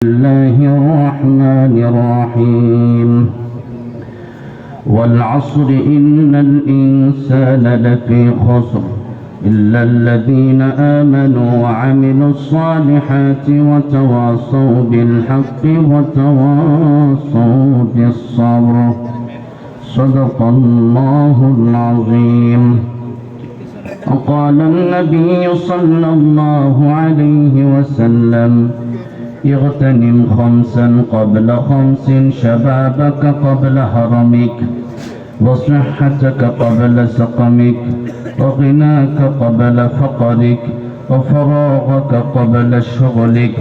الله الرحمن الرحيم والعصر إن الإنسان لفي خسر إلا الذين آمنوا وعملوا الصالحات وتواصوا بالحق وتواصوا بالصبر صدق الله العظيم. وقال النبي صلى الله عليه وسلم: اغتنم خمسا قبل خمس، شبابك قبل هرمك، وصحتك قبل سقمك، وغناك قبل فقرك، وفراغك قبل شغلك،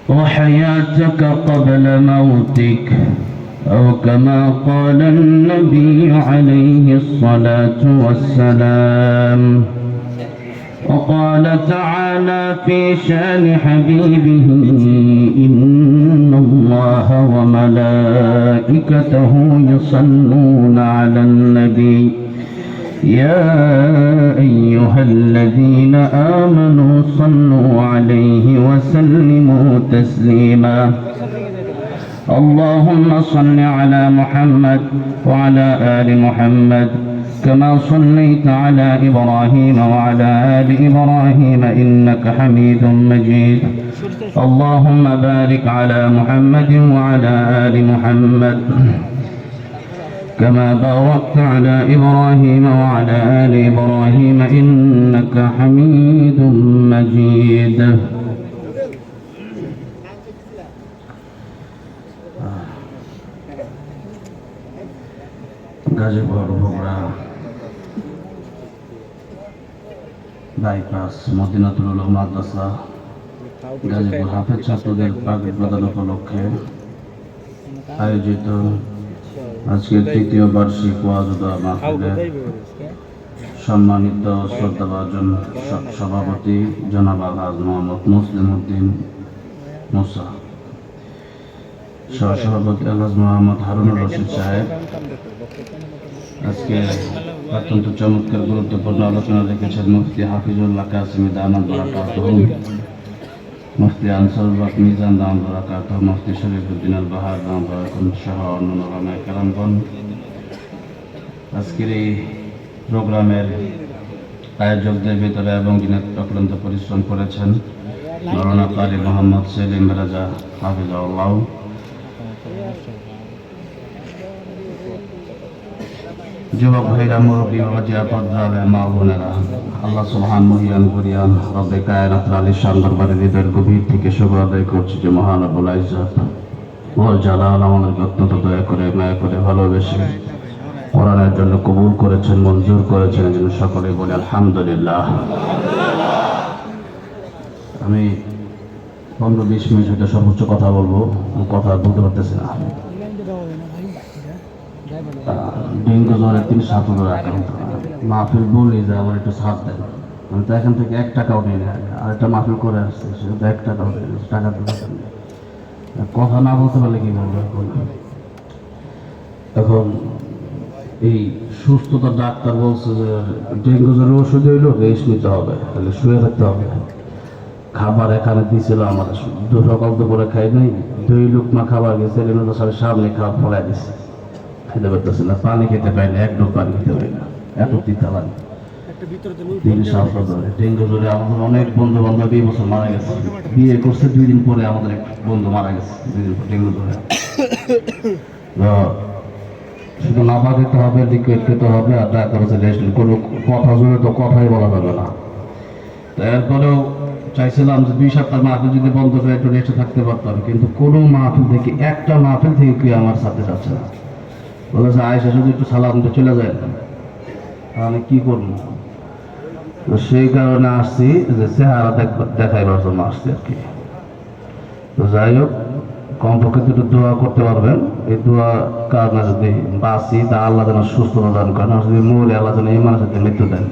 وحياتك قبل موتك، أو كما قال النبي عليه الصلاة والسلام. وقال تعالى في شان حبيبه: إن الله وملائكته يصلون على النبي يا أيها الذين آمنوا صلوا عليه وسلموا تسليما. اللهم صل على محمد وعلى آل محمد كما صليت على إبراهيم وعلى آل إبراهيم إنك حميد مجيد. اللهم بارك على محمد وعلى آل محمد كما باركت على إبراهيم وعلى آل إبراهيم إنك حميد مجيد. Gazipur Bogura bypass মদিনাতুল উলুম মাদ্রাসা গাজীপুর হাফেজ ছাত্রদের পাগড়ি প্রদান উপলক্ষে আয়োজিত আজকের তৃতীয় বার্ষিক ওয়াজ ও দোয়া মাহফিলের সম্মানিত শ্রদ্ধাভাজন সভাপতি জনাব আলহাজ মোহাম্মদ মুসলিম উদ্দিন মুসা, সহসভাপতি আলহাজ মোহাম্মদ হারুনুর রশিদ সাহেব আজকে অত্যন্ত চমৎকার গুরুত্বপূর্ণ আলোচনা রেখেছেন মুফতি হাফিজুল্লাহ কাসিমি দামাত বারাকাতুহু, মুফতি আনসারুল হক মিজান দামাত বারাকাতুহু, মুফতি শরীফুদ্দিন আল বাহার দামাত বারাকাতুহু সহ অন্যান্য ওলামায়ে কেরামগণ আজকের এই প্রোগ্রামের আয়োজকদের ভিতরে এবং যিনি অক্লান্ত পরিশ্রম করেছেন মাওলানা কারি মোহাম্মদ সেলিম রাজা হাফিজাহুল্লাহ, যুবক ভাইরা, মুরব্বী বাবাজিরা, পর্দারে মা বোনেরা, আল্লাহ সুবহান মহিয়ান করিয়ান রব্বে কায়নাত আলীর শান দরবারে হৃদয়ের গভীর থেকে শুকর আদায় করছি যে মহান রব্বুল ইজ্জত ওয়াল জালাল আমাদেরকে অত্যন্ত দয়া করে মায়া করে ভালোবেসে কোরআনের জন্য কবুল করেছেন, মঞ্জুর করেছেন, এই জন্য সকলে বলি আলহামদুলিল্লাহ। আমি 15-20 মিনিট হয়তো সর্বোচ্চ কথা বলবো, কথা বলতে পারতেছি না। ডেঙ্গু জ্বরে 3 ছাত্রদের আক্রান্ত, মাহফিল বলি যে আমার একটু ছাড় দেন, আমি তো এখান থেকে 1 টাকাও নিই না, আর একটা মাহফিল করে আসছে সেটা 1 টাকাও নেই, টাকা তো কথা না বলতে পারলে কি বলবো। এখন এই সুস্থতার ডাক্তার বলছে যে ডেঙ্গু জ্বরের ওষুধ হইলো রেস্ট নিতে হবে, তাহলে শুয়ে থাকতে হবে। খাবার এখানে দিয়েছিল আমার, সকাল দুপুরে খাই নাই, 2 লুকমা খাবার গেছে সামনে খাবার ফলাই দিচ্ছে, খেতে পারতেছে না, পানি খেতে পাই না, 1 ডোক পানি খেতে পাই না, এত তিতা লাগে। 3 সপ্তাহ ধরে ডেঙ্গু জ্বরে আমাদের অনেক বন্ধু বান্ধব 2 বছর মারা গেছে, বিয়ে করছে 2 দিন পরে আমাদের এক বন্ধু মারা গেছে 2 দিন পর ডেঙ্গু জ্বরে। শুধু নাপা খেতে হবে, লিকুইড খেতে হবে, আর ডাক্তার হচ্ছে রেস্ট, কোনো কথা জোরে তো কথাই বলা যাবে না। এরপরেও চাইছিলাম যে 2 সপ্তাহ মাহফিল যদি বন্ধ করে একটু রেস্টে থাকতে পারতাম, কিন্তু কোনো মাহফিল থেকে, একটা মাহফিল থেকে কেউ আমার সাথে যাচ্ছে না। বলেছে আয়েশা শুধু একটু সালাম দিয়ে চলে যায়, আমি কি করবো। সেই কারণে আসছি যে চেহারা দেখাইবার জন্য আসছি আর কি। তো যাই হোক, কমপক্ষে দুটো দোয়া করতে পারবেন, এই দোয়া কারণে যদি বাঁচি তা আল্লাহ যেন সুস্থতা দান করেন, আর যদি মরে আল্লাহ যেন ইমানের সাথে মৃত্যু দেন।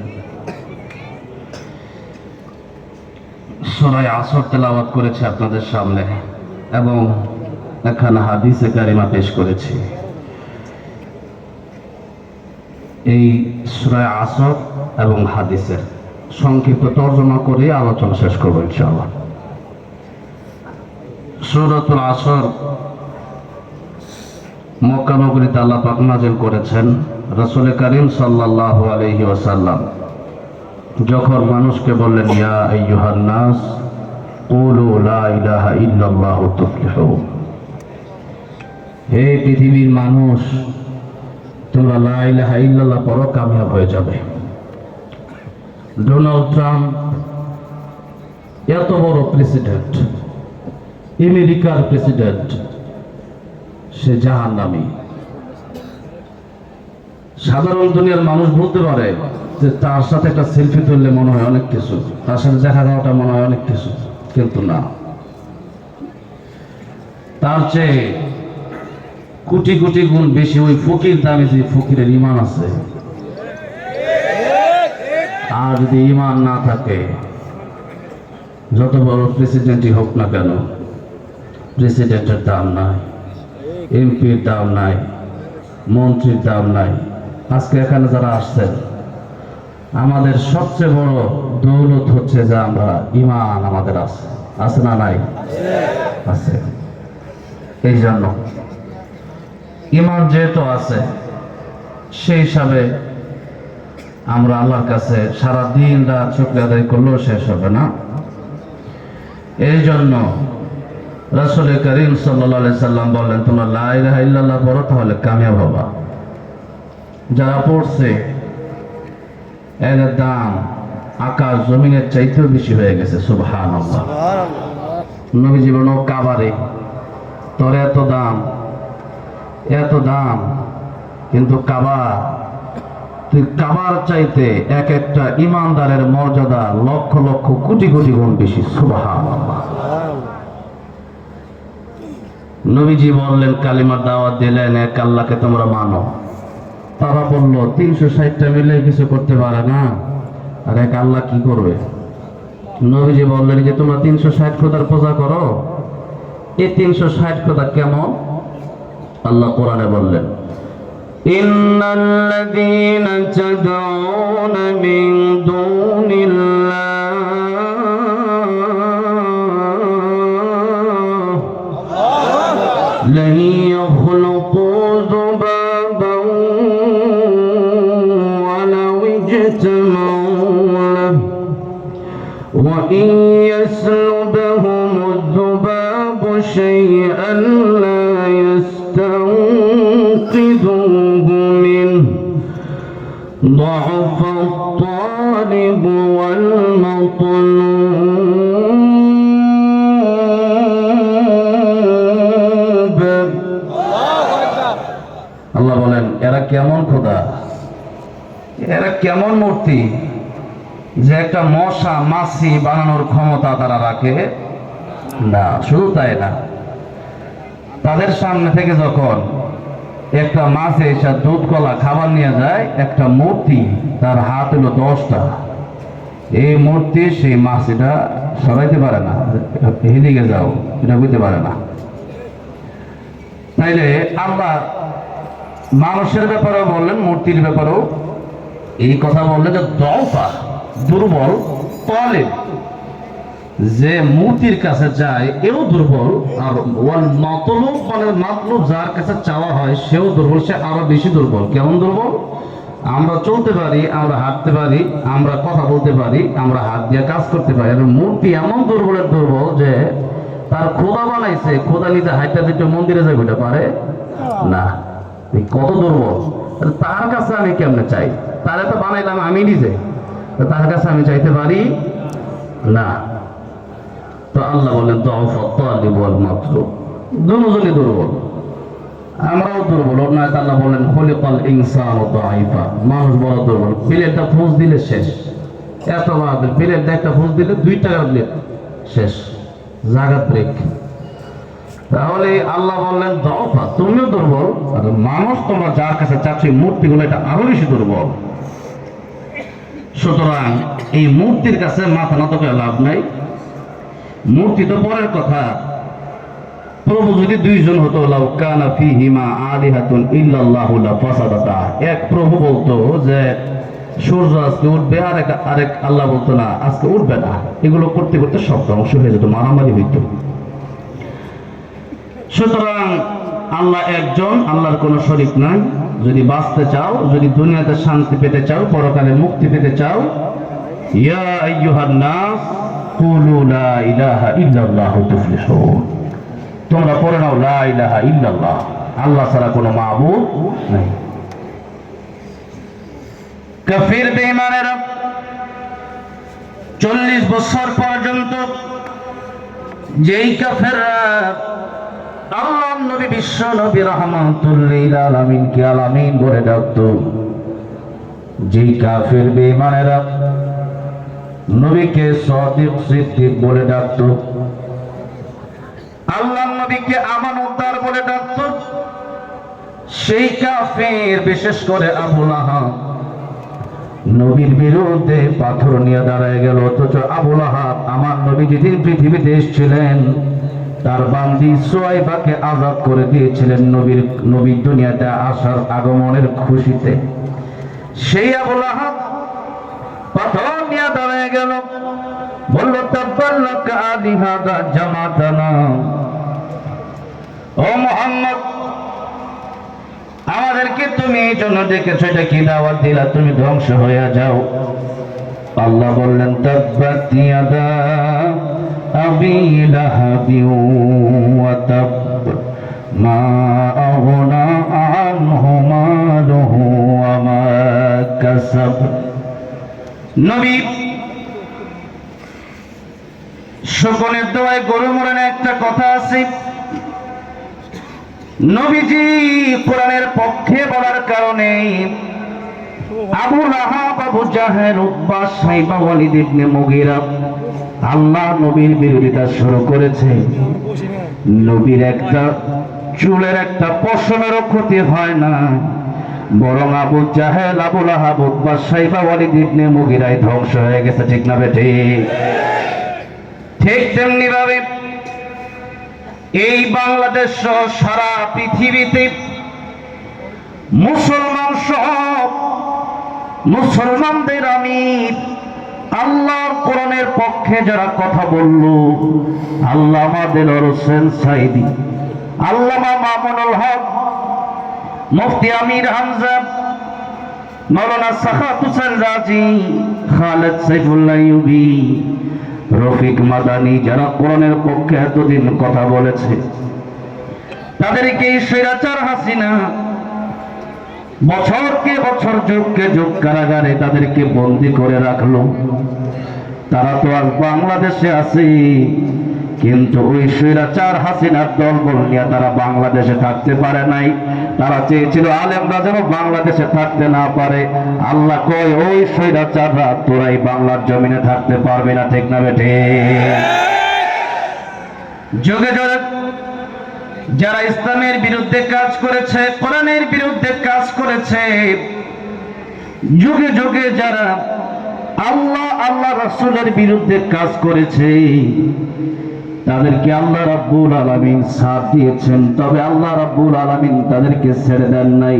সূরা আসর তেলাওয়াত করেছি আপনাদের সামনে এবং একখানা হাদিসে কারিমা পেশ করেছি। এই সূরা আসর এবং হাদিসের সংক্ষিপ্ত তর্জমা করে আলোচনা শেষ করবো ইনশাআল্লাহ। সূরাতুল আসর মক্কা নগরীতে আল্লাহ পাক নাযিল করেছেন। রাসূল করিম সাল্লাল্লাহু আলাইহি ওয়াসাল্লাম যখন মানুষকে বললেন, ইয়া আইয়ুহান নাস কুলু লা ইলাহা ইল্লাল্লাহু তুফলিহু, হে পৃথিবীর মানুষ, তোমরা লা ইলাহা ইল্লাল্লাহ পড়ো, কামিয়াব হয়ে যাবে। ডোনাল্ড ট্রাম্প এত বড় প্রেসিডেন্ট, আমেরিকার প্রেসিডেন্ট, সে জাহান্নামী। সাধারণ দুনিয়ার মানুষ বলতে পারে যে তার সাথে একটা সেলফি তুললে মনে হয় অনেক কিছু, তার সাথে দেখা যাওয়াটা মনে হয় অনেক কিছু, কিন্তু না, তার চেয়ে কোটি কোটি গুণ বেশি ওই ফকির দামি যে ফকিরের ঈমান আছে। আর যদি ঈমান না থাকে, যত বড় প্রেসিডেন্টই হোক না কেন, প্রেসিডেন্টের দাম নাই, এমপির দাম নাই, মন্ত্রীর দাম নাই। আজকে এখানে যারা আসছেন, আমাদের সবচেয়ে বড় দৌলত হচ্ছে যে আমরা ঈমান আমাদের আছে, আছে না নাই? আছে। এই জন্য ঈমান যেহেতু আছে, সেই হিসাবে আমরা আল্লাহর কাছে সারা দিন রাত শুকরিয়া আদায় করলেও শেষ হবে না। এই জন্য রাসূল করিম সাল্লাল্লাহু আলাইহি সাল্লাম বললেন, তোমরা লা ইলাহা ইল্লাল্লাহ পড়ো, তাহলে কামিয়াব হবা। যারা পড়ছে এদের দাম আকাশ জমিনের চাইতেও বেশি হয়ে গেছে। সুবহানাল্লাহ। নবীজি বলেন, কাবারে তোর এত দাম, এত দাম, কিন্তু কাবা, তুই কাবার চাইতে এক একটা ইমানদারের মর্যাদা লক্ষ লক্ষ কোটি কোটি গুণ বেশি। সুবহানাল্লাহ। নবীজি বললেন, কালিমার দাওয়াত দিলেন, এক আল্লাহকে তোমরা মানো। তারা বলল, 360টা মিলে কিছু করতে পারে না, আর এক আল্লাহ কি করবে? নবীজি বললেন যে তোমরা 360 খোদার পূজা করো। এই 360 খোদা কেমন? আল্লাহ কোরআনে বললেন, ইন্নাল্লাযীনা তাদউনা মিন দুনিল্লাহ lan yakhluqu dhubaban walaw ijtama'u lahu wa in yaslubhum adh-dhubabu shay'an la yastanqidhuhu minhu ضعف الطالب والمطلوب। আল্লাহ বলেন, এরা কেমন খোদা, এরা কেমন মূর্তি যে একটা মশা মাছি বানানোর ক্ষমতা তারা রাখে না। শুধু তাই না, তাদের সামনে থেকে যখন একটা মাছ এসে দুধ কলা খাবার নিয়ে যায়, একটা মূর্তি, তার হাত হলো 10টা। এই মূর্তি সেই মাছ এটা সরাইতে পারে না, এদিকে যাও, এটা বুঝতে পারে না। তাইলে আল্লাহ মানুষের ব্যাপারেও বললেন, মূর্তির ব্যাপারেও এই কথা বললেন যে দফা, দুর্বল, তালিব, যে মূর্তির কাছে যায় এও দুর্বল, আর ওয়াল মাতলুব মানে মাতলুব যার কাছে চাওয়া হয় সেও দুর্বল, সে আরো বেশি দুর্বল। কেমন দুর্বল? আমরা চলতে পারি, আমরা হাঁটতে পারি, আমরা কথা বলতে পারি, আমরা হাত দিয়ে কাজ করতে পারি, আর মূর্তি এমন দুর্বলের দুর্বল যে তার খোদা বানাইছে, খোদা নিজে হাইটা দিতে মন্দিরে যাবে, এটা পারে না। কত দুর্বল! তার কাছে আমি কেমনে চাই? তারে তো বানাইলাম আমি নিজে, তার কাছে আমি চাইতে পারি না। তো আল্লাহ বলেন, দুজনই দুর্বল, আমরাও দুর্বল। আল্লাহ বলেন, খলিকাল ইনসানু দাঈফা, মানুষ বড় দুর্বল। প্লেটটা ফুস দিলে শেষ, এত বড় প্লেট, একটা ফুস দিলে 2 টাকার প্লেট শেষ, জায়গা ব্রেক। তাহলে আল্লাহ বললেন, দাঈফা, তুমিও দুর্বল, আর মানুষ তোমরা যার কাছে চাচ্ছ মূর্তিগুলো, এটা আরো বেশি দুর্বল। সুতরাং এই মূর্তির কাছে মাথা নত করে লাভ নাই। মূর্তি তো পরের কথা, প্রভু যদি 2 জন হতো, লাউ কানা ফীহিমা আলিহাতুন ইল্লাল্লাহু লাফাসাদাতা, এক প্রভু বলতো যে সূর্য আজকে উঠবে, আরেক আল্লাহ বলতো না আজকে উঠবে না, এগুলো করতে করতে সব ধ্বংস হয়ে যেত, মারামারি হইতো। সুতরাং আল্লাহ একজন, আল্লাহর কোনো শরীক নাই। যদি বাঁচতে চাও, যদি দুনিয়াতে শান্তি পেতে চাও, পরকালে মুক্তি পেতে চাও, ইয়া আইয়ুহান নাস কুলু লা ইলাহা ইল্লাল্লাহু তুফলিহুন, তোমরা পড়ে নাও লা ইলাহা ইল্লাল্লাহ, আল্লাহ ছাড়া কোনো মাবুদ নাই। কাফির বেঈমানেরা 40 বছর পর্যন্ত যেই কাফেররা আল্লাহর নবী বিশ্ব নবী রাহমাতুল লিল আলামিনকে আলামিন বলে ডাকতো, যেই কাফের বেঈমানেরা নবীকে সাদিক সিদ্দিক বলে ডাকতো, আল্লাহর নবীকে আমানতদার বলে ডাকতো, সেই কাফের বিশেষ করে আবু লাহাব নবীর বিরুদ্ধে পাথর নিয়ে দাঁড়ায় গেল। অথচ আবু লাহাব আমার নবী যেদিন পৃথিবীতে এসেছিলেন তার বান্দি সুয়াইবাকে আজাদ করে দিয়েছিলেন নবীর দুনিয়াতে আসার আগমনের খুশিতে। সেই আবু লাহাব পাথর নিয়ে দাঁড়ায় গেল, বলল তাব্বাল্লাকা আলিহাদা জামাতানা, ও মুহাম্মদ আমাদেরকে তুমি এই জন্য ডেকেছো, এটা কি দাওয়াত দিলা তুমি ধ্বংস হয়ে যাও? আল্লাহ বললেন তাব্বাত ইয়াদা আবি লাহাবিন ওয়া তাব মা আগনা আনহু মালুহু ওয়া মা কাসাব। নবী শকুনের দোয়ায় গরু মরে না, একটা কথা আছে। নবীজি কোরআনের পক্ষে বলার কারণে আবু লাহাব, আবু জাহেল, উতবা, সাইবা, ওয়ালিদ ইবনে মুগীরা আল্লাহ নবীর বিরোধিতা শুরু করেছে। নবীর একটা চুলের একটা পশমেরও ক্ষতি হয় না, বরং আবু জাহেল, আবু লাহাব, উতবা, সাইবা, ওয়ালিদ ইবনে মুগীরাই ধ্বংস হয়ে গেছে। ঠিক না বেঠি? ঠিক তেমনি ভাবে এই বাংলাদেশ সহ সারা পৃথিবীতে মুসলমান সহ মুসলমানদের আমি আল্লাহর কোরআনের পক্ষে যারা কথা বলল, আল্লামা দেলোয়ার হোসেন সাঈদী, আল্লামা মামুনুল হক, মুফতি আমির হামজা, মাওলানা সাখাওয়াত হোসেন রাজি, খালেদ সাইফুল্লাহ আইয়ুবী, রফিক মাদানী, যারা কোরআনের পক্ষে এতদিন কথা বলেছে, তাদেরকে স্বৈরাচার হাসিনা বছরকে বছর, যুগকে যুগ কারাগারে তাদেরকে বন্দী করে রাখলো। তারা তো আজ বাংলাদেশে আছে, কিন্তু ওই স্বৈরাচার হাসিনার দলবল নিয়ে তারা বাংলাদেশে থাকতে পারে নাই। তারা চেয়েছিল আলেমরা যেন বাংলাদেশে থাকতে না পারে। আল্লাহ কয় ওই স্বৈরাচাররা তোরাই বাংলার জমিনে থাকতে পারবে না। ঠিক না বেঠে? যুগে যুগে যারা ইসলামের বিরুদ্ধে কাজ করেছে, কোরআনের বিরুদ্ধে কাজ করেছে, যুগে যুগে যারা আল্লাহ রাসূলের বিরুদ্ধে কাজ করেছে, তাদেরকে আল্লাহ রাব্বুল আলামিন সাথ দিয়েছেন। তবে আল্লাহ রাব্বুল আলামিন তাদেরকে ছেড়ে দেন নাই।